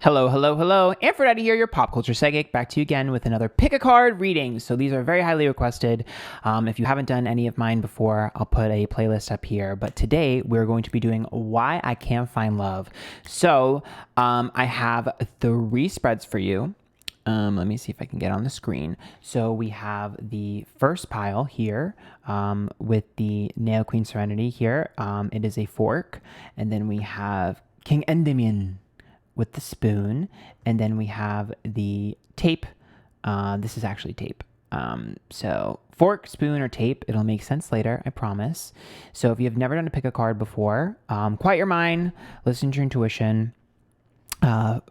Hello, hello, hello. Antphrodite here, your pop culture psychic, back to you again with another pick a card reading. So these are very highly requested. If you haven't done any of mine before, I'll put a playlist up here. But today we're going to be doing Why I Can't Find Love. So I have 3 spreads for you. Let me see if I can get on the screen. So we have the first pile here with the Nail Queen Serenity here. It is a fork. And then we have King Endymion with the spoon, and then we have the tape. This is actually tape. So fork, spoon, or tape, it'll make sense later, I promise. So if you've never done a pick a card before, quiet your mind, listen to your intuition.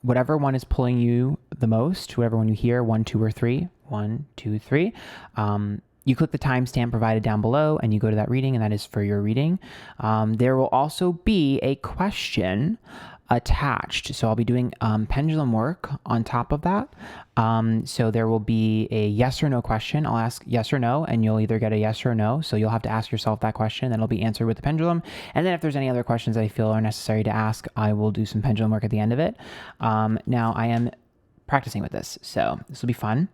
Whatever one is pulling you the most, whatever one you hear, 1, 2, or 3, 1, 2, 3. You click the timestamp provided down below and you go to that reading, and that is for your reading. There will also be a question attached. So I'll be doing pendulum work on top of that. So there will be a yes or no question. I'll ask yes or no, and you'll either get a yes or no. So you'll have to ask yourself that question, then it'll be answered with the pendulum. And then if there's any other questions that I feel are necessary to ask, I will do some pendulum work at the end of it. Now I am practicing with this, so this will be fun.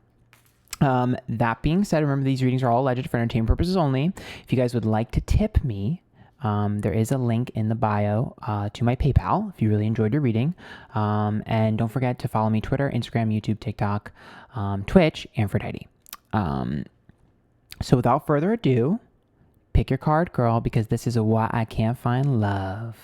That being said, remember these readings are all alleged for entertainment purposes only. If you guys would like to tip me, there is a link in the bio to my PayPal if you really enjoyed your reading. And don't forget to follow me Twitter, Instagram, YouTube, TikTok, Twitch, Antphrodite. So without further ado, pick your card, girl, because this is a Why I Can't Find Love.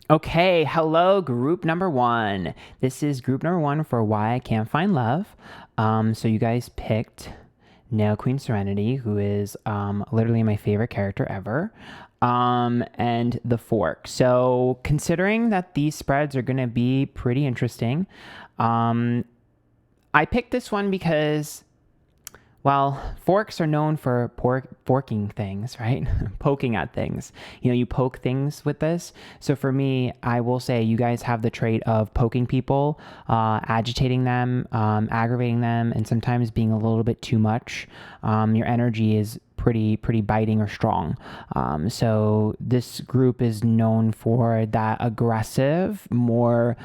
Okay, hello, group number 1. This is group number 1 for Why I Can't Find Love. So you guys picked Nail Queen Serenity, who is literally my favorite character ever, and the fork. So considering that these spreads are going to be pretty interesting, I picked this one because, well, forks are known for forking things, right? Poking at things. You know, you poke things with this. So for me, I will say you guys have the trait of poking people, agitating them, aggravating them, and sometimes being a little bit too much. Your energy is pretty biting or strong. So this group is known for that aggressive, more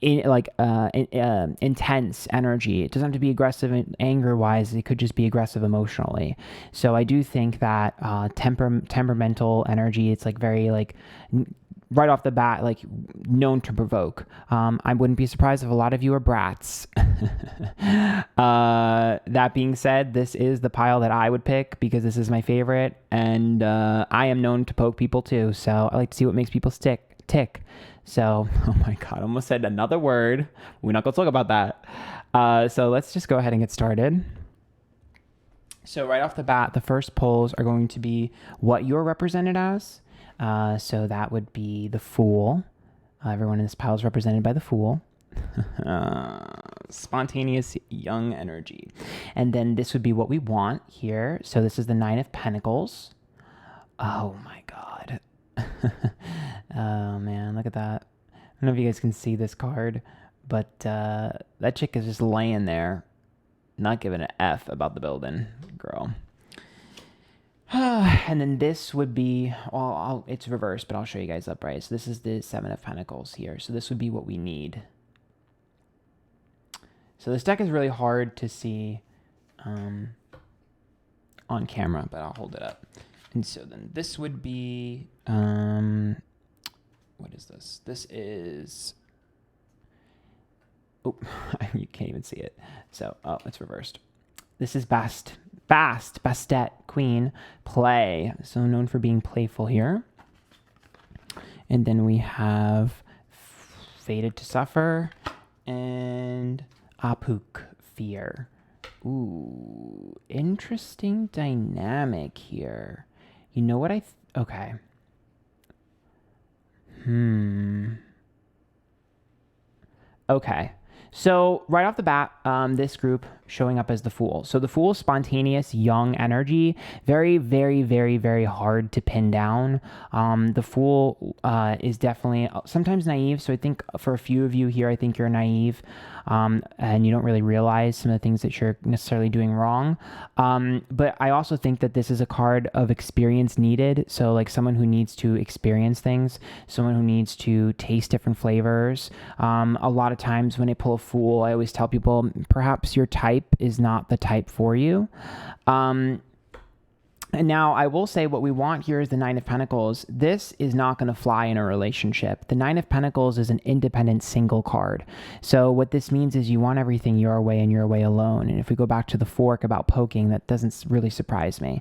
intense energy. It doesn't have to be aggressive anger wise. It could just be aggressive emotionally. So I do think that temperamental energy, it's like very like right off the bat, like known to provoke. I wouldn't be surprised if a lot of you are brats. That being said, this is the pile that I would pick because this is my favorite, and I am known to poke people too. So I like to see what makes people tick. So, oh my God, I almost said another word. We're not going to talk about that. So let's just go ahead and get started. So right off the bat, the first polls are going to be what you're represented as. So that would be the Fool. Everyone in this pile is represented by the Fool. Spontaneous young energy. And then this would be what we want here. So this is the 9 of Pentacles. Oh my God. Oh man, look at that. I don't know if you guys can see this card, but that chick is just laying there, not giving an F about the building, girl. And then this would be, well, it's reversed, but I'll show you guys upright. So this is the 7 of Pentacles here. So this would be what we need. So this deck is really hard to see on camera, but I'll hold it up. And so then this would be, what is this? This is, oh, you can't even see it. So, oh, it's reversed. This is Bastet, Queen, Play. So known for being playful here. And then we have Fated to Suffer and Apuk, Fear. Ooh, interesting dynamic here. You know what okay. Okay. So right off the bat, this group showing up as the Fool. So the Fool is spontaneous, young energy, very, very, very, very hard to pin down. The Fool is definitely sometimes naive. So I think for a few of you here, I think you're naive and you don't really realize some of the things that you're necessarily doing wrong. But I also think that this is a card of experience needed. So like someone who needs to experience things, someone who needs to taste different flavors. A lot of times when I pull a Fool, I always tell people perhaps your type is not the type for you. And now I will say what we want here is the Nine of Pentacles. This is not going to fly in a relationship. The Nine of Pentacles is an independent single card. So what this means is you want everything your way and your way alone. And if we go back to the fork about poking, that doesn't really surprise me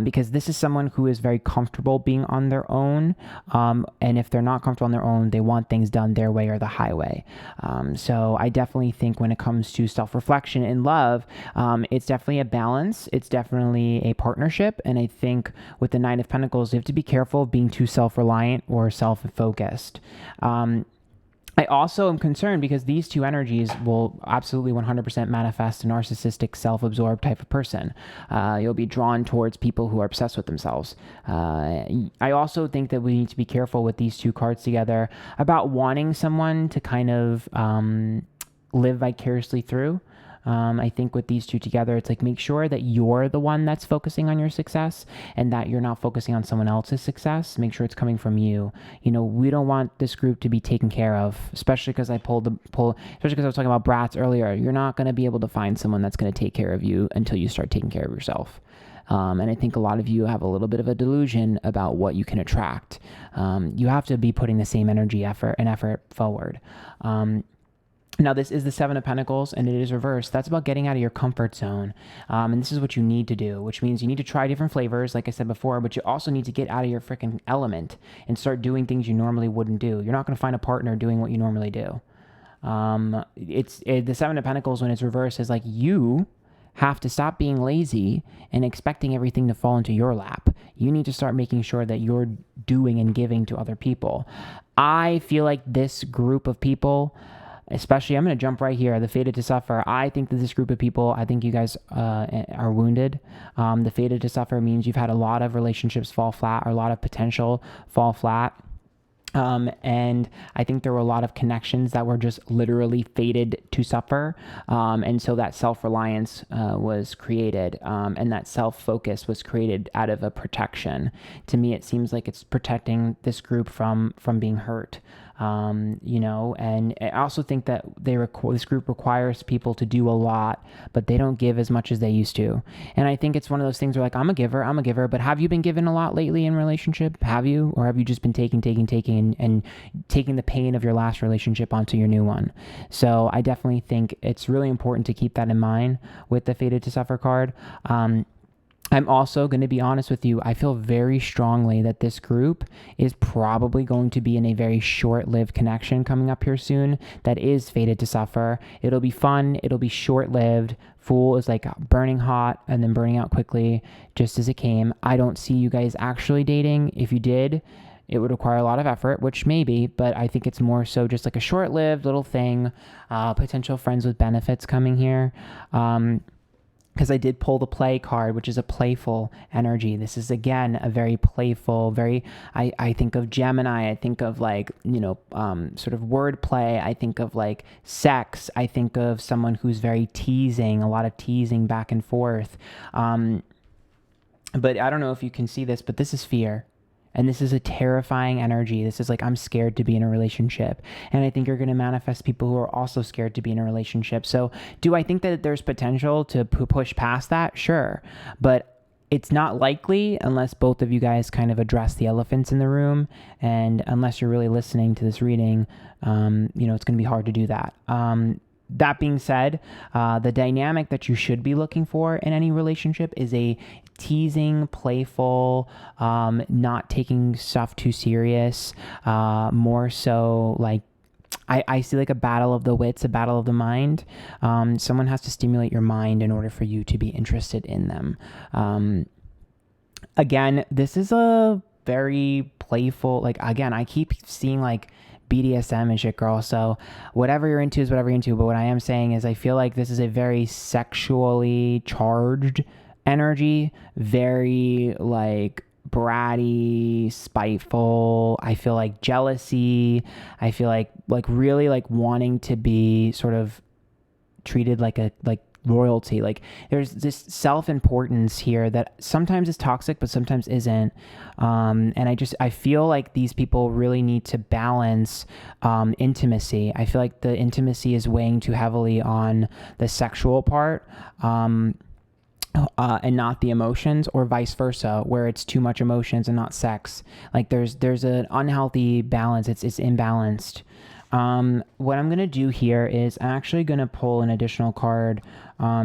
because this is someone who is very comfortable being on their own. And if they're not comfortable on their own, they want things done their way or the highway. So I definitely think when it comes to self-reflection in love, it's definitely a balance. It's definitely a partnership. And I think with the Nine of Pentacles, you have to be careful of being too self-reliant or self-focused. I also am concerned because these two energies will absolutely 100% manifest a narcissistic, self-absorbed type of person. You'll be drawn towards people who are obsessed with themselves. I also think that we need to be careful with these two cards together about wanting someone to kind of live vicariously through. I think with these two together, it's like make sure that you're the one that's focusing on your success and that you're not focusing on someone else's success. Make sure it's coming from you. You know, we don't want this group to be taken care of, especially because I especially because I was talking about brats earlier. You're not going to be able to find someone that's going to take care of you until you start taking care of yourself. And I think a lot of you have a little bit of a delusion about what you can attract. You have to be putting the same energy, effort forward. Now, this is the Seven of Pentacles, and it is reversed. That's about getting out of your comfort zone. And this is what you need to do, which means you need to try different flavors, like I said before, but you also need to get out of your freaking element and start doing things you normally wouldn't do. You're not going to find a partner doing what you normally do. The Seven of Pentacles, when it's reversed, is like you have to stop being lazy and expecting everything to fall into your lap. You need to start making sure that you're doing and giving to other people. I feel like this group of people, especially, I'm going to jump right here, the fated to suffer. I think that this group of people, I think you guys are wounded. The fated to suffer means you've had a lot of relationships fall flat or a lot of potential fall flat. And I think there were a lot of connections that were just literally fated to suffer. And so that self-reliance was created, and that self-focus was created out of a protection. To me, it seems like it's protecting this group from being hurt. And I also think that this group requires people to do a lot, but they don't give as much as they used to. And I think it's one of those things where like, I'm a giver, but have you been given a lot lately in relationship? Have you? Or have you just been taking and taking the pain of your last relationship onto your new one? So I definitely think it's really important to keep that in mind with the fated to suffer card. I'm also going to be honest with you. I feel very strongly that this group is probably going to be in a very short-lived connection coming up here soon that is fated to suffer. It'll be fun. It'll be short-lived. Fool is like burning hot and then burning out quickly just as it came. I don't see you guys actually dating. If you did, it would require a lot of effort, which maybe, but I think it's more so just like a short-lived little thing, potential friends with benefits coming here. Because I did pull the play card, which is a playful energy. This is, again, a very playful, I think of Gemini. I think of like, sort of wordplay. I think of like sex. I think of someone who's very teasing, a lot of teasing back and forth. But I don't know if you can see this, but this is fear. And this is a terrifying energy. This is like, I'm scared to be in a relationship. And I think you're going to manifest people who are also scared to be in a relationship. So do I think that there's potential to push past that? Sure. But it's not likely unless both of you guys kind of address the elephants in the room. And unless you're really listening to this reading, it's going to be hard to do that. That being said, the dynamic that you should be looking for in any relationship is a teasing, playful, not taking stuff too serious, more so like I see like a battle of the wits, a battle of the mind. Someone has to stimulate your mind in order for you to be interested in them. Again, this is a very playful, like, again, I keep seeing like BDSM and shit, girl. So whatever you're into is whatever you're into. But what I am saying is I feel like this is a very sexually charged energy, very like bratty, spiteful. I feel like jealousy. I feel like really like wanting to be sort of treated like royalty. Like there's this self-importance here that sometimes is toxic but sometimes isn't, and I feel like these people really need to balance intimacy. I feel like the intimacy is weighing too heavily on the sexual part, and not the emotions, or vice versa, where it's too much emotions and not sex. Like there's an unhealthy balance. It's imbalanced. What I'm going to do here is I'm actually going to pull an additional card,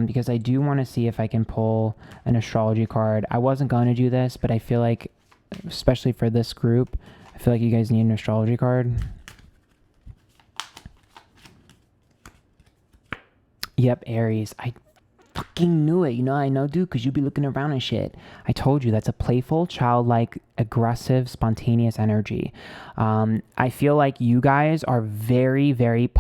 because I do want to see if I can pull an astrology card. I wasn't going to do this, but I feel like, especially for this group, I feel like you guys need an astrology card. Yep, Aries. I fucking knew it. You know, I know, dude, because you be looking around and shit. I told you that's a playful, childlike, aggressive, spontaneous energy. I feel like you guys are very, very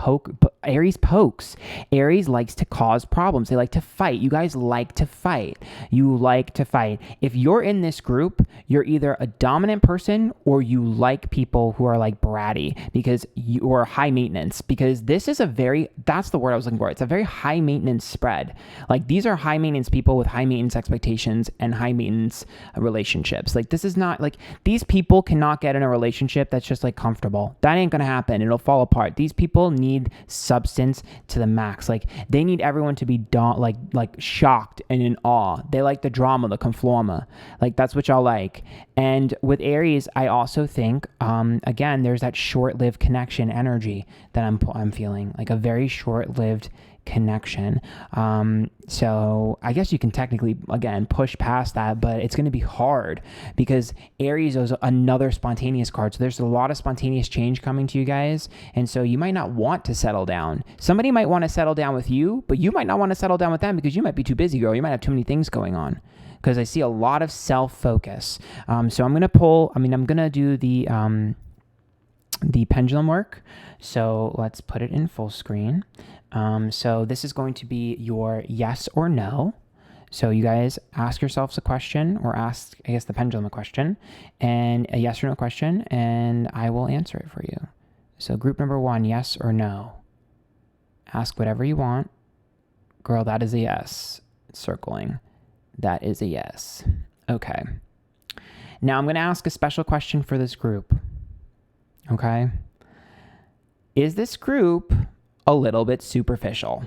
Aries pokes. Aries likes to cause problems. They like to fight. You guys like to fight. You like to fight. If you're in this group, you're either a dominant person or you like people who are like bratty, because you are high maintenance, because this is that's the word I was looking for. It's a very high maintenance spread. Like these are high maintenance people with high maintenance expectations and high maintenance relationships. Like this is not like, these people cannot get in a relationship that's just like comfortable. That ain't gonna happen. It'll fall apart. These people need substance to the max. Like they need everyone to be like shocked and in awe. They like the drama, the conflorma. Like that's what y'all like. And with Aries, I also think, again, there's that short-lived connection energy that I'm feeling, like a very short-lived connection. So I guess you can technically, again, push past that, but it's going to be hard because Aries is another spontaneous card. So there's a lot of spontaneous change coming to you guys. And so you might not want to settle down. Somebody might want to settle down with you, but you might not want to settle down with them because you might be too busy, girl. You might have too many things going on. Because I see a lot of self-focus. So I'm going to do the pendulum work. So let's put it in full screen. So this is going to be your yes or no. So you guys ask yourselves a question, or ask, I guess, the pendulum a question, and a yes or no question, and I will answer it for you. So group number 1, yes or no. Ask whatever you want. Girl, that is a yes. It's circling. That is a yes. Okay. Now I'm going to ask a special question for this group. Okay. Is this group a little bit superficial?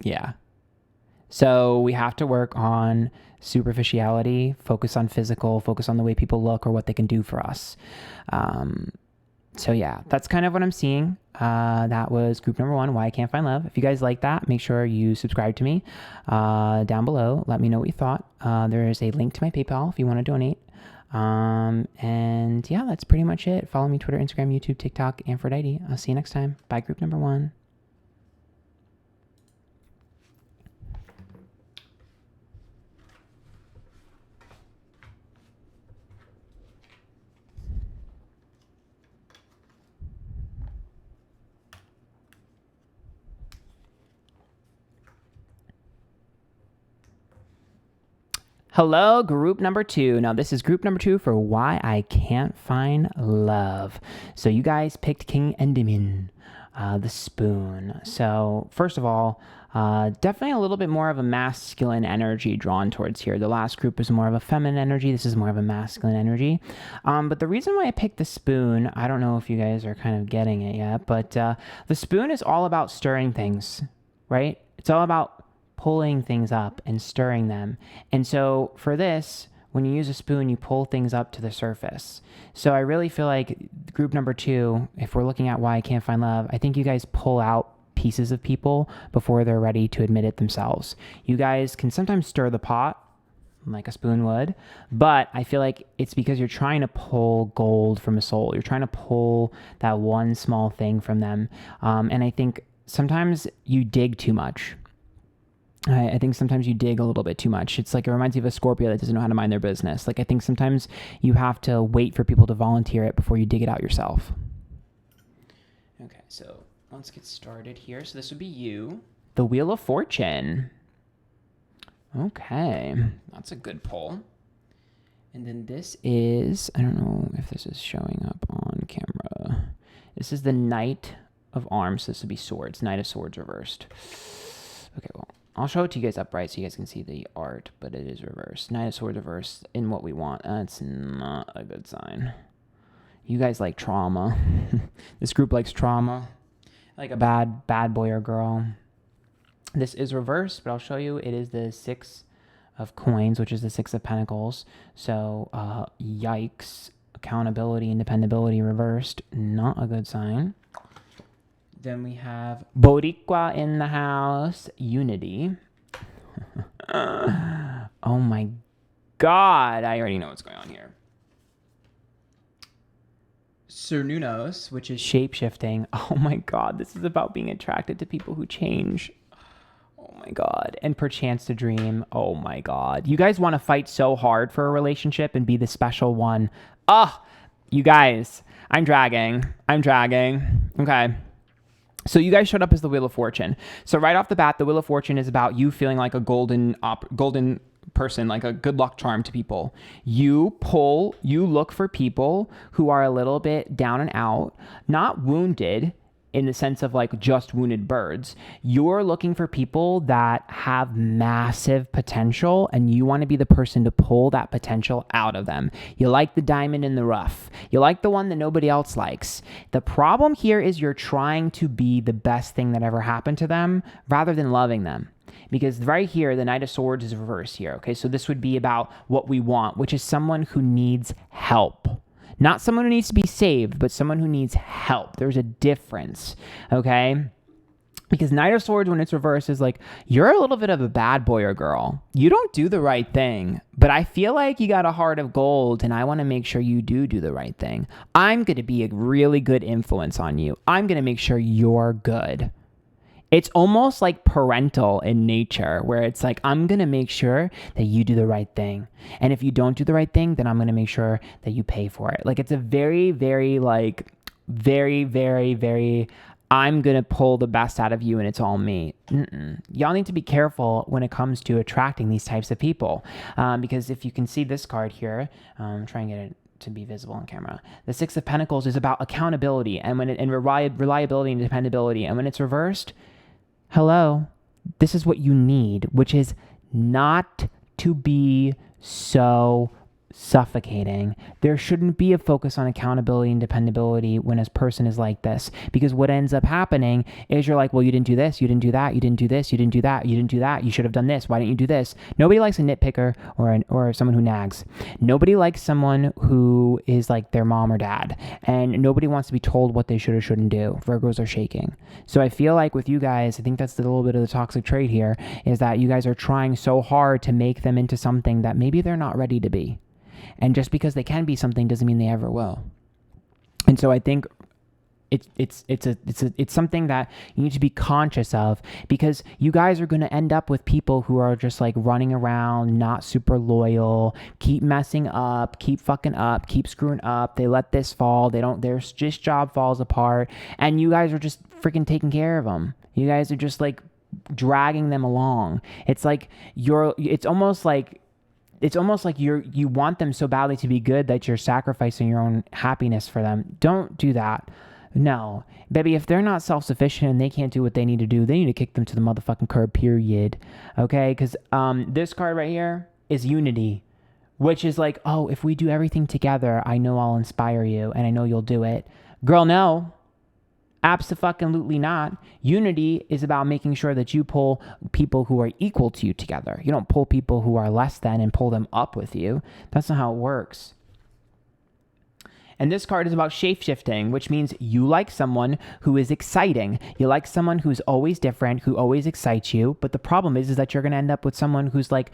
Yeah. So we have to work on superficiality, focus on physical, focus on the way people look or what they can do for us. So yeah, that's kind of what I'm seeing. That was group number 1, Why I Can't Find Love. If you guys like that, make sure you subscribe to me down below. Let me know what you thought. There is a link to my PayPal if you want to donate. And yeah, that's pretty much it. Follow me Twitter, Instagram, YouTube, TikTok, Antphrodite. I'll see you next time. Bye, group number 1. Hello, group number 2. Now, this is group number 2 for Why I Can't Find Love. So you guys picked King Endymion, the spoon. So first of all, definitely a little bit more of a masculine energy drawn towards here. The last group is more of a feminine energy. This is more of a masculine energy. But the reason why I picked the spoon, I don't know if you guys are kind of getting it yet, but the spoon is all about stirring things, right? It's all about pulling things up and stirring them. And so for this, when you use a spoon, you pull things up to the surface. So I really feel like group number 2, if we're looking at Why I Can't Find Love, I think you guys pull out pieces of people before they're ready to admit it themselves. You guys can sometimes stir the pot like a spoon would, but I feel like it's because you're trying to pull gold from a soul. You're trying to pull that one small thing from them. And I think sometimes you dig too much. I think sometimes you dig a little bit too much. It's like, it reminds me of a Scorpio that doesn't know how to mind their business. Like, I think sometimes you have to wait for people to volunteer it before you dig it out yourself. Okay, so let's get started here. So this would be you. The Wheel of Fortune. Okay, that's a good pull. And then this is, I don't know if this is showing up on camera. This is the Knight of Arms. This would be Swords. Knight of Swords reversed. Okay, well, I'll show it to you guys upright so you guys can see the art, but it is reversed. Knight of Swords reversed in what we want. That's not a good sign. You guys like trauma. This group likes trauma. Like a bad boy or girl. This is reversed, but I'll show you. It is the 6 of Coins, which is the 6 of Pentacles. So, yikes. Accountability and dependability reversed. Not a good sign. Then we have Boricua in the house. Unity. Oh my God. I already know what's going on here. Cernunos, which is shape-shifting. Oh my God. This is about being attracted to people who change. Oh my God. And perchance to dream. Oh my God. You guys want to fight so hard for a relationship and be the special one. You guys. I'm dragging. Okay. So you guys showed up as the Wheel of Fortune. So right off the bat, the Wheel of Fortune is about you feeling like a golden person, like a good luck charm to people. You look for people who are a little bit down and out, not wounded in the sense of like just wounded birds. You're looking for people that have massive potential, and you want to be the person to pull that potential out of them. You like the diamond in the rough. You like the one that nobody else likes. The problem here is you're trying to be the best thing that ever happened to them rather than loving them. Because right here, the Knight of Swords is reversed here. Okay, so this would be about what we want, which is someone who needs help. Not someone who needs to be saved, but someone who needs help. There's a difference, okay? Because Knight of Swords, when it's reversed, is like, you're a little bit of a bad boy or girl. You don't do the right thing, but I feel like you got a heart of gold, and I want to make sure you do the right thing. I'm going to be a really good influence on you. I'm going to make sure you're good. It's almost like parental in nature, where it's like, I'm going to make sure that you do the right thing. And if you don't do the right thing, then I'm going to make sure that you pay for it. Like, it's a very, very, I'm going to pull the best out of you and it's all me. Y'all need to be careful when it comes to attracting these types of people. Because if you can see this card here, try and get it to be visible on camera. The 6 of Pentacles is about accountability and reliability and dependability. And when it's reversed, hello, this is what you need, which is not to be so suffocating. There shouldn't be a focus on accountability and dependability when a person is like this, because what ends up happening is you're like, well, you didn't do this, you didn't do that, you didn't do this, you didn't do that, you didn't do that, you should have done this, why didn't you do this? Nobody likes a nitpicker or someone who nags. Nobody likes someone who is like their mom or dad, and nobody wants to be told what they should or shouldn't do. Virgos are shaking. So I feel like with you guys, I think that's a little bit of the toxic trait here, is that you guys are trying so hard to make them into something that maybe they're not ready to be. And just because they can be something doesn't mean they ever will. And so I think it's something that you need to be conscious of, because you guys are going to end up with people who are just like running around, not super loyal, keep messing up, keep fucking up, keep screwing up. They let this fall. Their just job falls apart, and you guys are just freaking taking care of them. You guys are just like dragging them along. It's almost like you want them so badly to be good that you're sacrificing your own happiness for them. Don't do that. No. Baby, if they're not self-sufficient and they can't do what they need to do, they need to kick them to the motherfucking curb, period. Okay? Because this card right here is unity, which is like, oh, if we do everything together, I know I'll inspire you and I know you'll do it. Girl, no. Abso-fucking-lutely not. Unity is about making sure that you pull people who are equal to you together. You don't pull people who are less than and pull them up with you. That's not how it works. And this card is about shape-shifting, which means you like someone who is exciting. You like someone who's always different, who always excites you. But the problem is that you're going to end up with someone who's like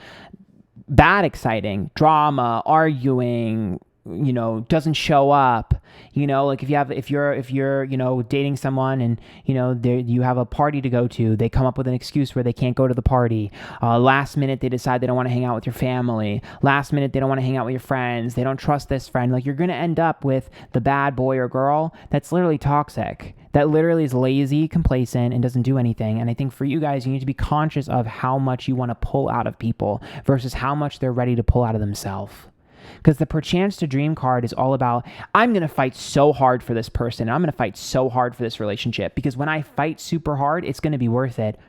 bad exciting, drama, arguing, you know, doesn't show up, you know, like if you're, you know, dating someone and, you know, you have a party to go to, they come up with an excuse where they can't go to the party. Last minute, they decide they don't want to hang out with your family. Last minute, they don't want to hang out with your friends. They don't trust this friend. Like, you're going to end up with the bad boy or girl that's literally toxic, that literally is lazy, complacent, and doesn't do anything. And I think for you guys, you need to be conscious of how much you want to pull out of people versus how much they're ready to pull out of themselves. Because the perchance to dream card is all about, I'm going to fight so hard for this person. And I'm going to fight so hard for this relationship. Because when I fight super hard, it's going to be worth it.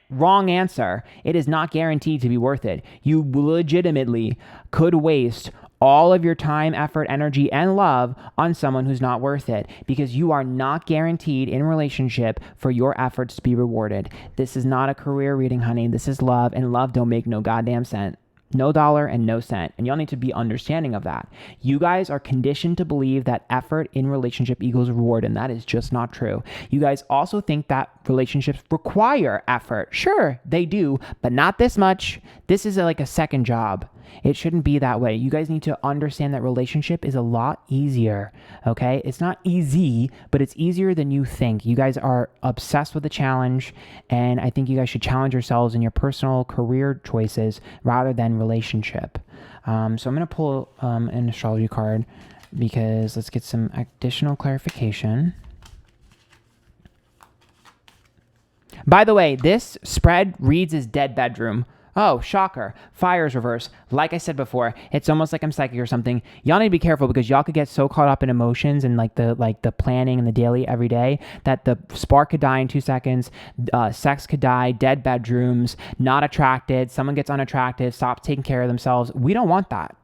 Wrong answer. It is not guaranteed to be worth it. You legitimately could waste all of your time, effort, energy, and love on someone who's not worth it, because you are not guaranteed in relationship for your efforts to be rewarded. This is not a career reading, honey. This is love, and love don't make no goddamn cent. No dollar and no cent. And y'all need to be understanding of that. You guys are conditioned to believe that effort in relationship equals reward, and that is just not true. You guys also think that relationships require effort. Sure, they do, but not this much. This is like a second job. It shouldn't be that way. You guys need to understand that relationship is a lot easier, okay? It's not easy, but it's easier than you think. You guys are obsessed with the challenge, and I think you guys should challenge yourselves in your personal career choices rather than relationship. So I'm going to pull an astrology card because let's get some additional clarification. By the way, this spread reads as dead bedroom. Oh, shocker. Fire's reverse. Like I said before, it's almost like I'm psychic or something. Y'all need to be careful because y'all could get so caught up in emotions and like the planning and the daily every day that the spark could die in 2 seconds. Sex could die, dead bedrooms, not attracted. Someone gets unattractive, stops taking care of themselves. We don't want that.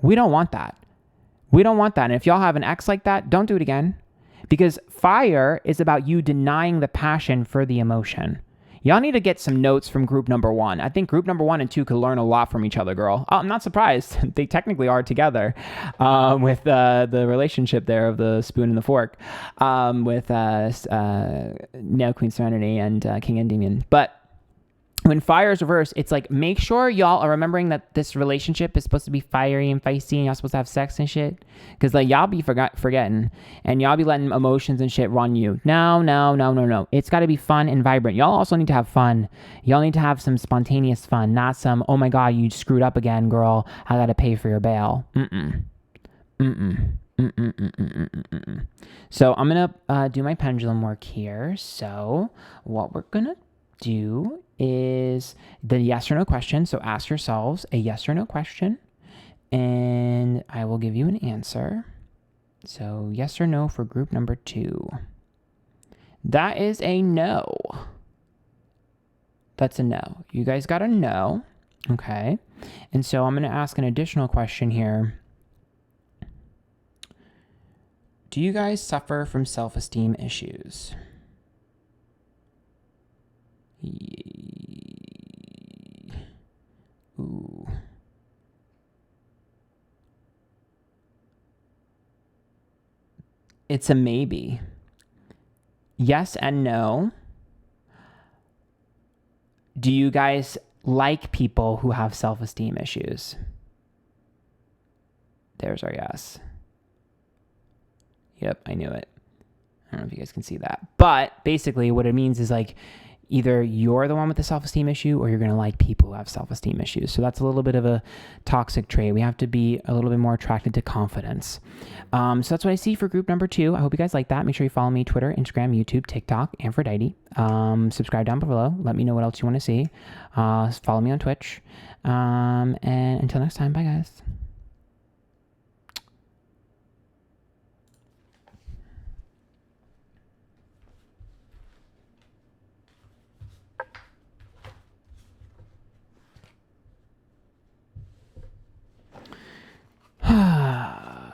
We don't want that. We don't want that. And if y'all have an ex like that, don't do it again. Because fire is about you denying the passion for the emotion. Y'all need to get some notes from group number 1. I think group number 1 and 2 could learn a lot from each other, girl. Oh, I'm not surprised. They technically are together with the relationship there of the spoon and the fork with Neo Queen Serenity and King Endymion. But when fire is reversed, it's like, make sure y'all are remembering that this relationship is supposed to be fiery and feisty and y'all supposed to have sex and shit. Because like y'all be forgetting and y'all be letting emotions and shit run you. No. It's got to be fun and vibrant. Y'all also need to have fun. Y'all need to have some spontaneous fun, not some, oh my God, you screwed up again, girl. I got to pay for your bail. So I'm going to do my pendulum work here. So what we're going to do is the yes or no question. So ask yourselves a yes or no question and I will give you an answer. So yes or no for group number 2. That is a no. That's a no. You guys got a no. Okay. And so I'm going to ask an additional question here. Do you guys suffer from self-esteem issues? Ooh. It's a maybe. Yes and no. Do you guys like people who have self-esteem issues? There's our yes. Yep, I knew it. I don't know if you guys can see that. But basically what it means is like, either you're the one with the self-esteem issue or you're going to like people who have self-esteem issues. So that's a little bit of a toxic trait. We have to be a little bit more attracted to confidence. So that's what I see for group number 2. I hope you guys like that. Make sure you follow me Twitter, Instagram, YouTube, TikTok, Antphrodite. Subscribe down below. Let me know what else you want to see. Follow me on Twitch. And until next time, bye guys.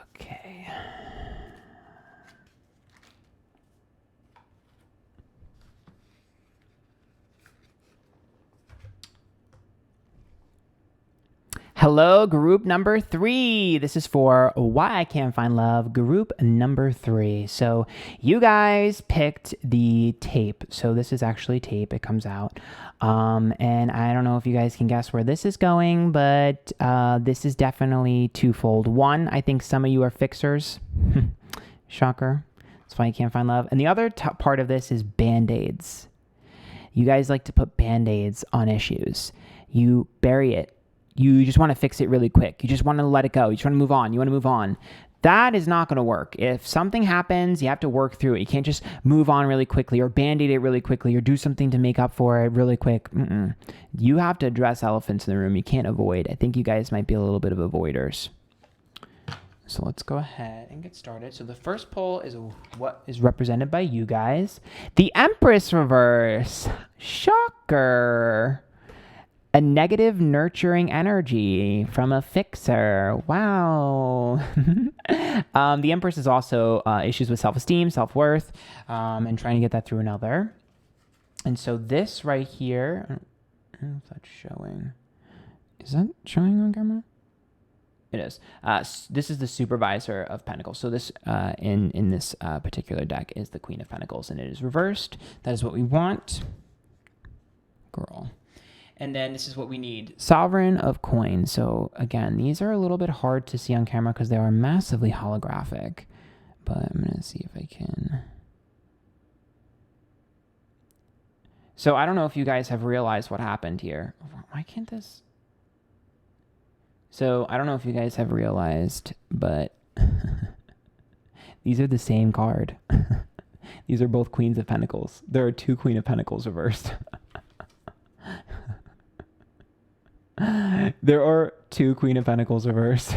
Okay. Hello, group number 3. This is for Why I Can't Find Love, group number 3. So you guys picked the tape. So this is actually tape. It comes out. And I don't know if you guys can guess where this is going, but this is definitely twofold. One, I think some of you are fixers. Shocker. That's why you can't find love. And the other part of this is Band-Aids. You guys like to put Band-Aids on issues. You bury it. You just want to fix it really quick. You just want to let it go. You just want to move on. You want to move on. That is not going to work. If something happens, you have to work through it. You can't just move on really quickly or Band-Aid it really quickly or do something to make up for it really quick. You have to address elephants in the room. You can't avoid. I think you guys might be a little bit of avoiders. So let's go ahead and get started. So the first poll is what is represented by you guys. The Empress reverse. Shocker. A negative nurturing energy from a fixer. Wow. The Empress is also issues with self-esteem, self-worth, and trying to get that through another. And so this right here, I don't know if that's showing. Is that showing on camera? It is. This is the Supervisor of Pentacles. So this in this particular deck is the Queen of Pentacles, and it is reversed. That is what we want. Girl. And then this is what we need. Sovereign of Coins. So again, these are a little bit hard to see on camera because they are massively holographic. But I'm going to see if I can. So I don't know if you guys have realized what happened here. Why can't this? So I don't know if you guys have realized, but these are the same card. These are both Queens of Pentacles. There are 2 Queen of Pentacles reversed. There are 2 Queen of Pentacles reversed.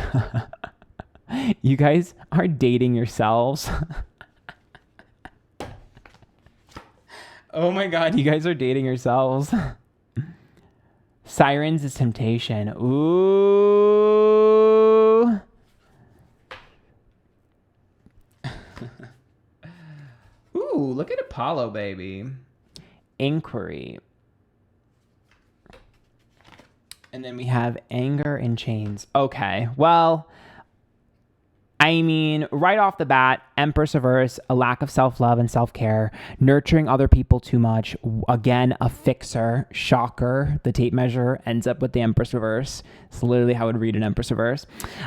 You guys are dating yourselves. Oh my God, you guys are dating yourselves. Sirens is temptation. Ooh. Ooh, look at Apollo, baby. Inquiry. And then we have anger and chains. Okay, well, I mean, right off the bat, Empress reverse, a lack of self-love and self-care, nurturing other people too much. Again, a fixer. Shocker. The tape measure ends up with the Empress reverse. It's literally how I would read an Empress reverse.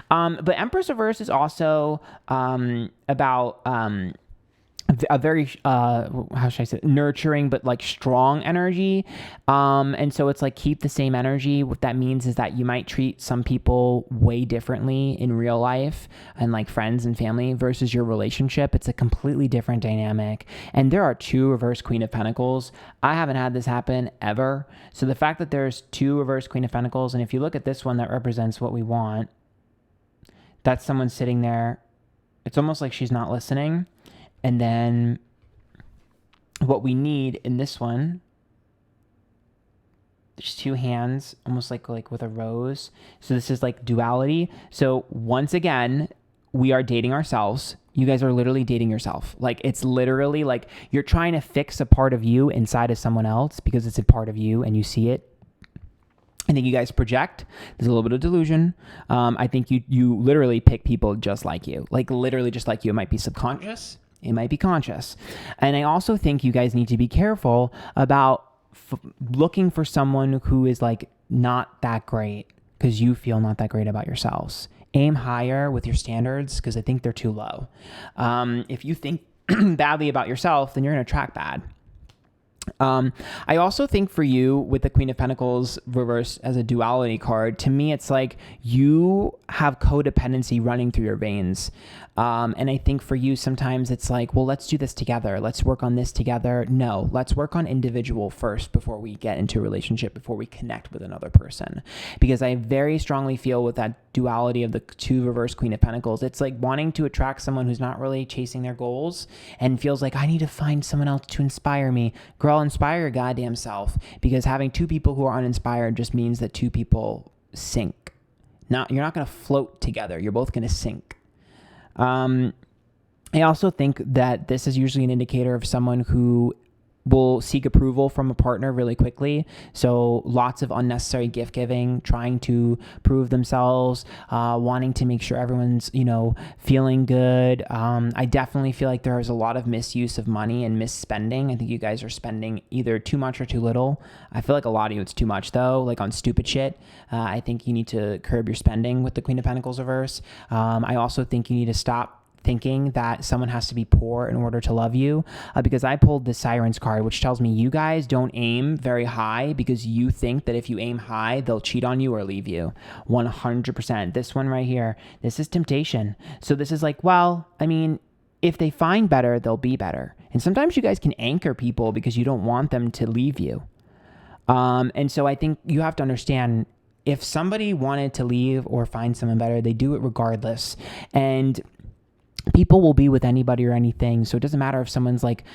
But Empress reverse is also about a very how should I say it? Nurturing but like strong energy, and so it's like keep the same energy. What that means is that you might treat some people way differently in real life and like friends and family versus your relationship. It's a completely different dynamic. And there are 2 reverse Queen of Pentacles. I haven't had this happen ever. So the fact that there's 2 reverse Queen of Pentacles, and if you look at this one that represents what we want, that's someone sitting there. It's almost like she's not listening. And then what we need in this one, there's 2 hands, almost like with a rose. So this is like duality. So once again, we are dating ourselves. You guys are literally dating yourself. Like it's literally like you're trying to fix a part of you inside of someone else because it's a part of you and you see it. I think you guys project. There's a little bit of delusion. I think you literally pick people just like you. Like literally just like you. It might be subconscious. It might be conscious. And I also think you guys need to be careful about looking for someone who is like not that great because you feel not that great about yourselves. Aim higher with your standards because I think they're too low. If you think badly about yourself, then you're going to attract bad. I also think for you with the Queen of Pentacles reversed as a duality card, to me, it's like you have codependency running through your veins. And I think for you, sometimes it's like, well, let's do this together. Let's work on this together. No, let's work on individual first before we get into a relationship, before we connect with another person. Because I very strongly feel with that duality of the 2 reverse Queen of Pentacles, it's like wanting to attract someone who's not really chasing their goals and feels like I need to find someone else to inspire me. Girl, inspire your goddamn self, because having 2 people who are uninspired just means that 2 people sink. Now, you're not going to float together. You're both going to sink. I also think that this is usually an indicator of someone who will seek approval from a partner really quickly. So lots of unnecessary gift giving, trying to prove themselves, wanting to make sure everyone's, feeling good. I definitely feel like there is a lot of misuse of money and misspending. I think you guys are spending either too much or too little. I feel like a lot of you, it's too much though, like on stupid shit. I think you need to curb your spending with the Queen of Pentacles reverse. I also think you need to stop thinking that someone has to be poor in order to love you, because I pulled the Sirens card, which tells me you guys don't aim very high because you think that if you aim high, they'll cheat on you or leave you. 100%. This one right here, this is temptation. So this is like, well, I mean, if they find better, they'll be better. And sometimes you guys can anchor people because you don't want them to leave you. And so I think you have to understand, if somebody wanted to leave or find someone better, they do it regardless. And people will be with anybody or anything. So it doesn't matter if someone's like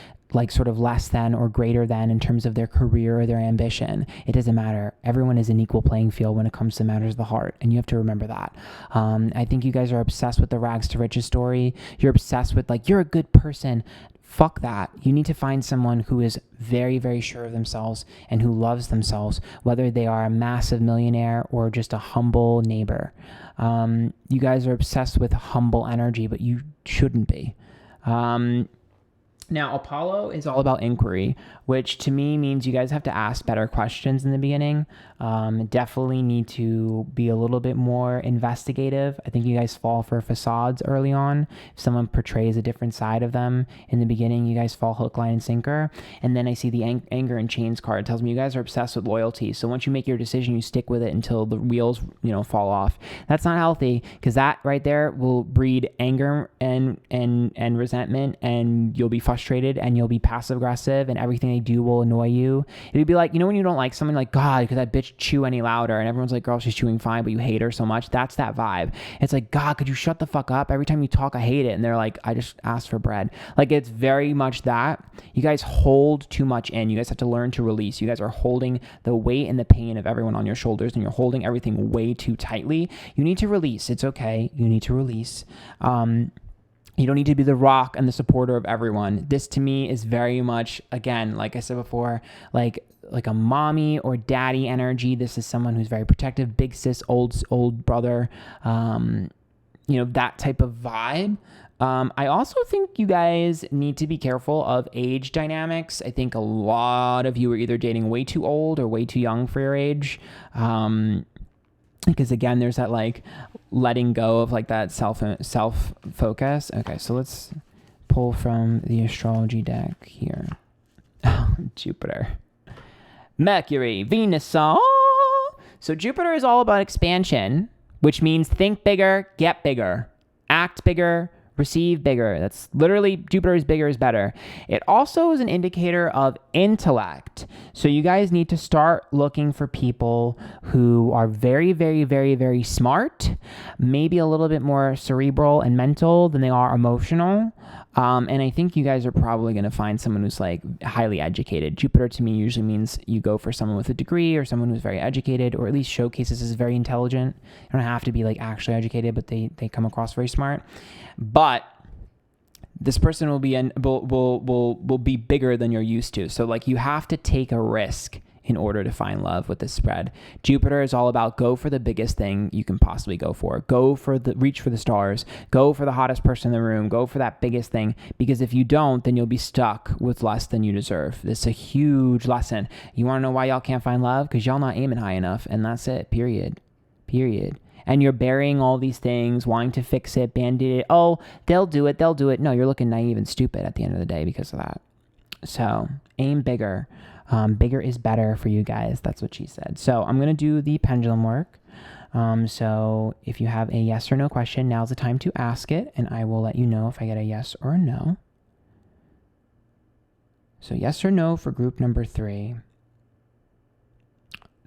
sort of less than or greater than in terms of their career or their ambition. It doesn't matter. Everyone is an equal playing field when it comes to matters of the heart. And you have to remember that. I think you guys are obsessed with the rags to riches story. You're obsessed with you're a good person. Fuck that. You need to find someone who is very, very sure of themselves and who loves themselves, whether they are a massive millionaire or just a humble neighbor. You guys are obsessed with humble energy, but you shouldn't be. Now, Apollo is all about inquiry, which to me means you guys have to ask better questions in the beginning. Definitely need to be a little bit more investigative. I think you guys fall for facades early on. If someone portrays a different side of them in the beginning, you guys fall hook, line, and sinker. And then I see the anger and chains card. It tells me you guys are obsessed with loyalty. So once you make your decision, you stick with it until the wheels, fall off. That's not healthy, because that right there will breed anger and resentment, and you'll be frustrated and you'll be passive aggressive, and everything they do will annoy you. It would be like, when you don't like someone, like, God, could that bitch chew any louder? And everyone's like, girl, she's chewing fine, but you hate her so much. That's that vibe. It's like, God, could you shut the fuck up? Every time you talk, I hate it. And they're like, I just asked for bread. Like, it's very much that. You guys hold too much in. You guys have to learn to release. You guys are holding the weight and the pain of everyone on your shoulders, and you're holding everything way too tightly. You need to release. It's okay. You need to release. You don't need to be the rock and the supporter of everyone. This to me is very much, again, like I said before, like a mommy or daddy energy. This is someone who's very protective, big sis, old brother, that type of vibe. I also think you guys need to be careful of age dynamics. I think a lot of you are either dating way too old or way too young for your age. Because again, there's that letting go of that self focus. Okay, so let's pull from the astrology deck here. Jupiter, Mercury, Venus. So Jupiter is all about expansion, which means think bigger, get bigger, act bigger, receive bigger. That's literally, Jupiter is bigger is better. It also is an indicator of intellect. So you guys need to start looking for people who are very, very, very, very smart, maybe a little bit more cerebral and mental than they are emotional. And I think you guys are probably going to find someone who's highly educated. Jupiter to me usually means you go for someone with a degree or someone who's very educated, or at least showcases as very intelligent. You don't have to be actually educated, but they come across very smart. But this person will be bigger than you're used to. So you have to take a risk in order to find love with this spread. Jupiter is all about go for the biggest thing you can possibly go for. Reach for the stars. Go for the hottest person in the room. Go for that biggest thing. Because if you don't, then you'll be stuck with less than you deserve. This is a huge lesson. You want to know why y'all can't find love? Because y'all not aiming high enough. And that's it. Period. And you're burying all these things, wanting to fix it, band-aid it. Oh, they'll do it. No, you're looking naive and stupid at the end of the day because of that. So aim bigger. Bigger is better for you guys. That's what she said. So I'm going to do the pendulum work. So if you have a yes or no question, now's the time to ask it, and I will let you know if I get a yes or a no. So yes or no for group number 3.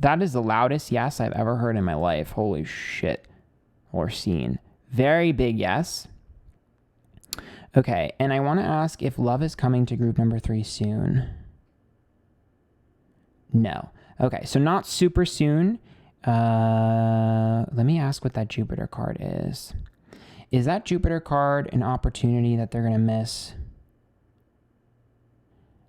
That is the loudest yes I've ever heard in my life. Holy shit. Or seen. Very big yes. Okay, and I want to ask if love is coming to group number 3 soon. No. Okay, so not super soon. Let me ask what that Jupiter card is. Is that Jupiter card an opportunity that they're going to miss?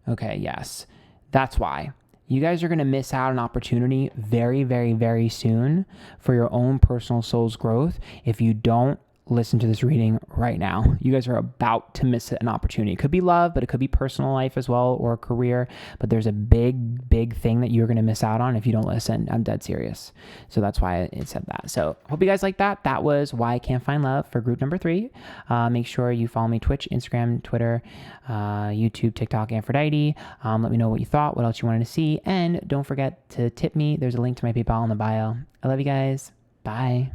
Okay, yes. That's why. You guys are going to miss out on opportunity very, very, very soon for your own personal soul's growth if you don't listen to this reading right now. You guys are about to miss an opportunity. It could be love, but it could be personal life as well, or a career. But there's a big, big thing that you're going to miss out on if you don't listen. I'm dead serious. So that's why it said that. So hope you guys like that. That was Why I Can't Find Love for group number 3. Make sure you follow me Twitch, Instagram, Twitter, YouTube, TikTok, Antphrodite. Let me know what you thought, what else you wanted to see. And don't forget to tip me. There's a link to my PayPal in the bio. I love you guys. Bye.